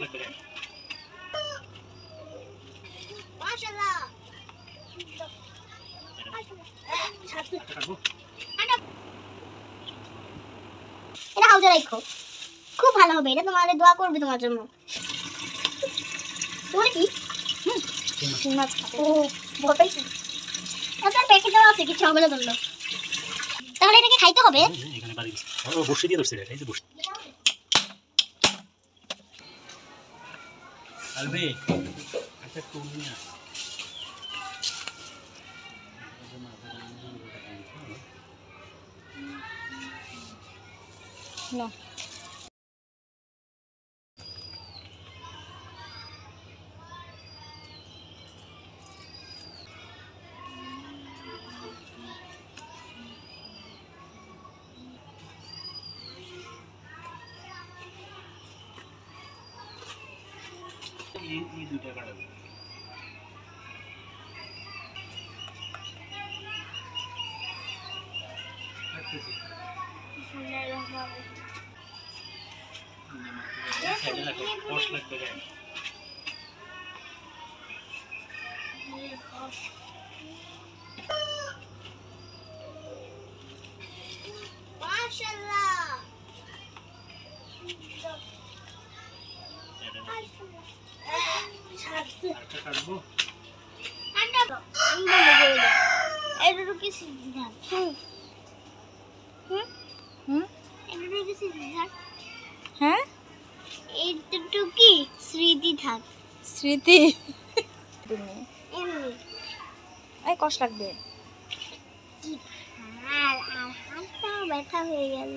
লাগবে মাশাআল্লাহ এটা হাউজে রাখো, খুব ভালো হবে। এটা তোমাদের দোয়া করবে তোমার জন্য। তোমার কি শিং মাছ? ও ভয় পাইছি। ওটার প্যাকেট দেওয়া আছে, কিছু হবে না বললো। তাহলে এটাকে খাইতে হবে। এখানে বাড়ি ও বসে দিয়ে ধরছে এটা, এই যে বসে আলবে একটা টুল নিয়ে আস। না এই দুইটা কাটা দেব। কষ্ট লাগবে গায়ে। মাশাআল্লাহ আরেকটা কাটবো। হ্যাঁ এইটুকু কি স্মৃতি থাক, স্মৃতি এমনি এই কষ্ট লাগবে। আর হাতটাও ব্যথা হয়ে গেল।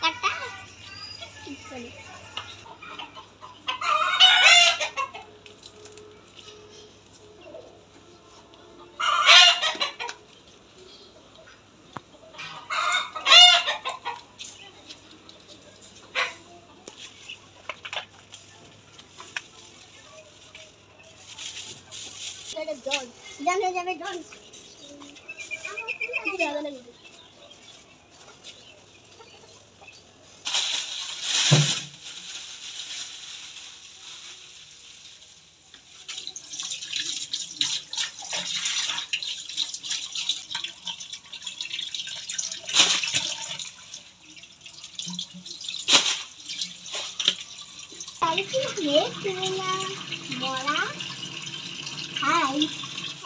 কাটা ঠিক করে জানে যাবে জন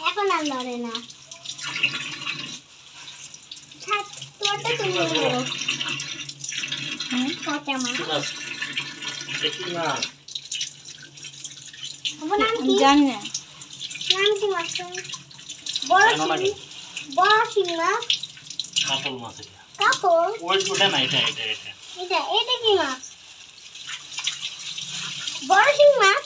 এখন আর লড়ে না। তোরটা তুমি করো। কত মাছ? নাম কি? জানি না। নাম কি মাছ? বড় শিং, বড় শিং মাছ। কাতল মাছ এটা। কাতল? ওটা না, এটা এটা এটা। এটা কি মাছ? বড় শিং মাছ?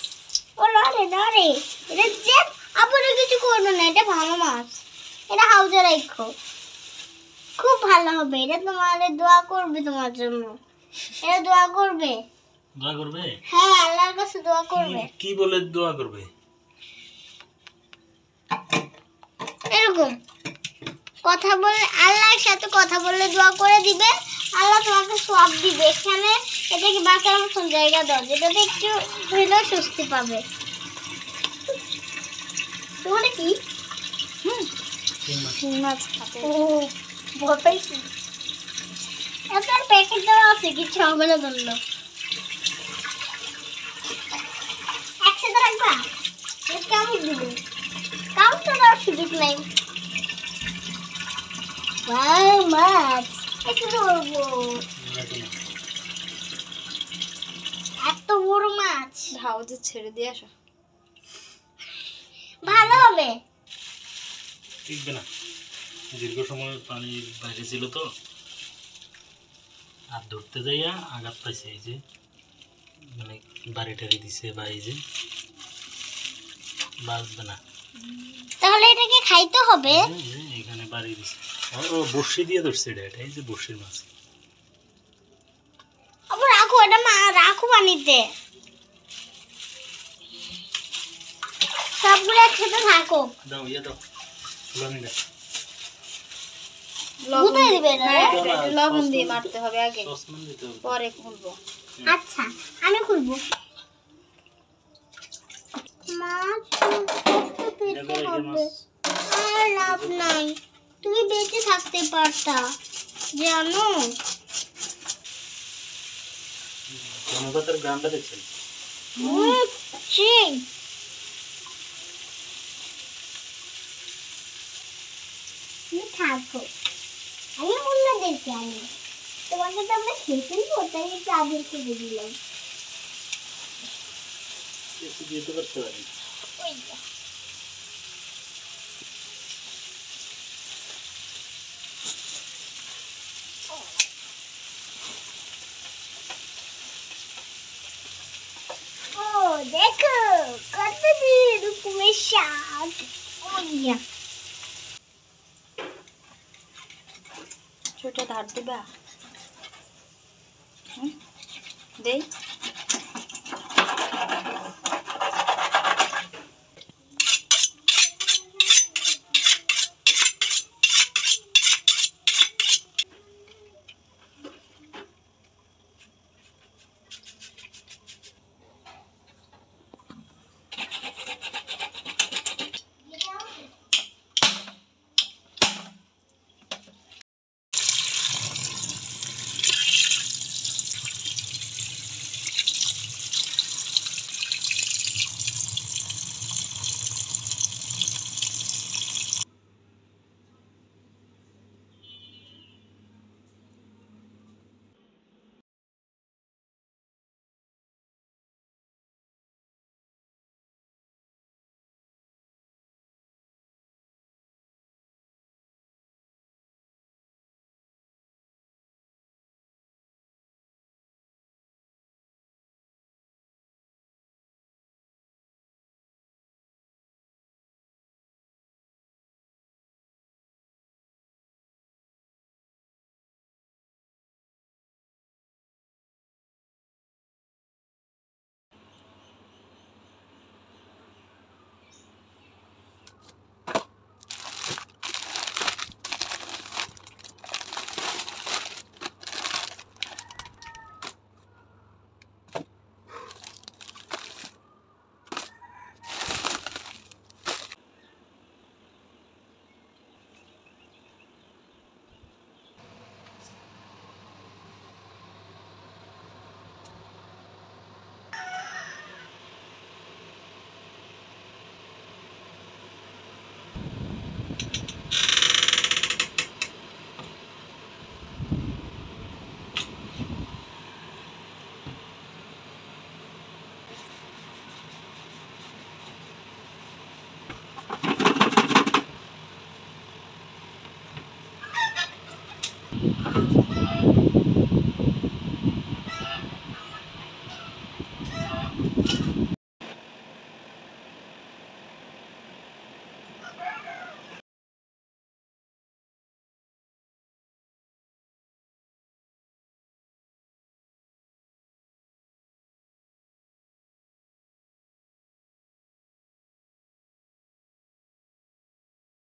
ও লড়ে লড়ে। এটা যে আপনারা কিছু করবেন না, এটা ভালো মাছ। এটা হাউজে রাখো, খুব ভালো হবে। এটা তোমাদের দোয়া করবে তোমার জন্য। এটা দোয়া করবে। দোয়া করবে? হ্যাঁ, আল্লাহর কাছে দোয়া করবে। কি বলে দোয়া করবে? এরকম কথা বলে, আল্লাহর সাথে কথা বললে দোয়া করে দিবে, আল্লাহ তোমাকে সওয়াব দিবে। এখানে এটাকে বাঁকার মতন জায়গা দাও, যেটাতে একটু হইলেও স্বস্তি পাবে। তোমার কি শিং মাছ খাতে ও ভয় পাইছি। এটার প্যাকেট দেওয়া আছে, কিছু হবে না বললো। একসাথে রাখবা? কেমন দিব? কাউন্ট তো দেওয়ার সুযোগ নাই। মাছ একটু ধরবো, এত বড় মাছ। হাউজে ছেড়ে দিয়ে আসো। ভালো হবে। টিকবে না, দীর্ঘ সময় পানির বাইরে ছিল তো, আর ধরতে যাইয়া আঘাত পাইছে। এই যে মানে বাড়ি টাড়ি দিছে, বা এই যে বাঁচবে না। তাহলে এটাকে খাইতে হবে। এখানে বাড়ি দিছে, ও বড়শি দিয়ে ধরছে এটা। এই যে বড়শির মাছ। আবার রাখো, এটা রাখো পানিতে। সবগুলো একসাথে থাকো। দাও ইয়ে দাও, লবণ দাও। কোথায় দিবে এটা? লবণ দিয়ে মারতে হবে আগে, সসমান দিতে হবে। পরে খুলবো। আচ্ছা, আমি খুলবো। মাছ তো পেতে হবে। আর লাভ নাই, তুমি বেঁচে থাকতে পারতা জানো। ধনেপাতার গ্রামটা দেখছেন? সেই তুমি থাকো, আমি অন্যদেরকে আনি। তোমাকে তো আমরা খেয়ে ফেলবো, তাই একটু আদর করে দিলাম। একটু দিয়ে তো করতে পারি। ওই যা। ও দেখো কত রকমের শাক। ওই যা। ছোট ধার দিবা দেই